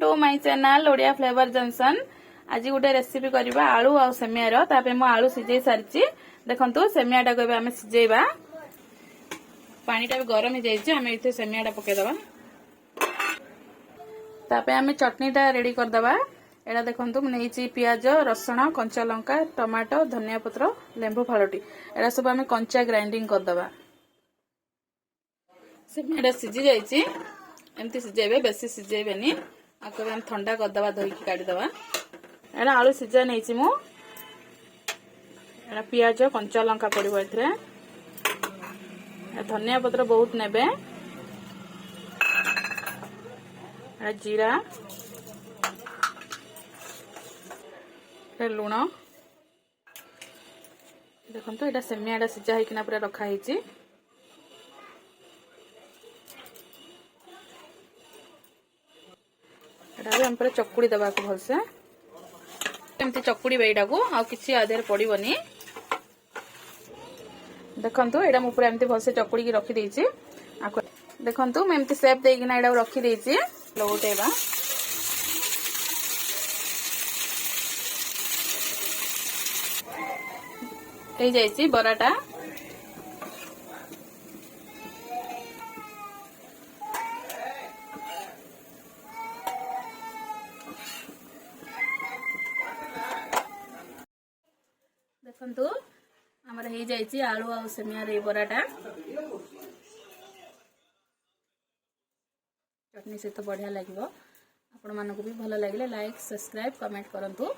To my channel Odia flavour junction. आज गोटे recipe करबा आलू आ सेमियार तापे मो आलू सिझे सारिची। देखंतु सेमियाटा को आमे सिझेबा। पानीटा भी गरम हो जाइए आमे इथे सेमियाटा पके दबा। तापे आमे चटनीटा रेडी कर दबा। एडा देखंतु नेची पियाज रसुण कंचा लंका टमाटो धनिया पत्र लेंबू फालटी एडा सब आमे कंचा ग्राइंडिंग कर दबा। सेमियाटा सिझी जाइए एमती सिझेबे बेसी सिझेबेनी आको हम ठंडा कर दबा धोइकी काढी दबा। एडा आलू सिझा नेछि मु एडा पियाज कंचा लंका पड़िबो एथरे धनिया पत्र बहुत नेबे एडा जीरा लुण देखंतु एडा सेमियाटा सिझा हेकिना पूरा रखा हेछि। हम पूरा चकुड़ी दबा को भलसे एमती चकुड़ी बेटा को आ किसी आधेर पड़ोनी। देखंतु एडा मु पूरा एमती भलसे चकुड़ी की रखी देछि। देखंतु मैं एमती शेप देकिना एडा रखी देछि। लौटेबा ए जाइछि बराटा। देखंतु हमर हे जाइछि आलू आ सेमिया रे बराटा। चटनी से तो बढ़िया लागिवो। आपण मानको भी भलो लागिले लाइक सब्सक्राइब कमेंट करंतु।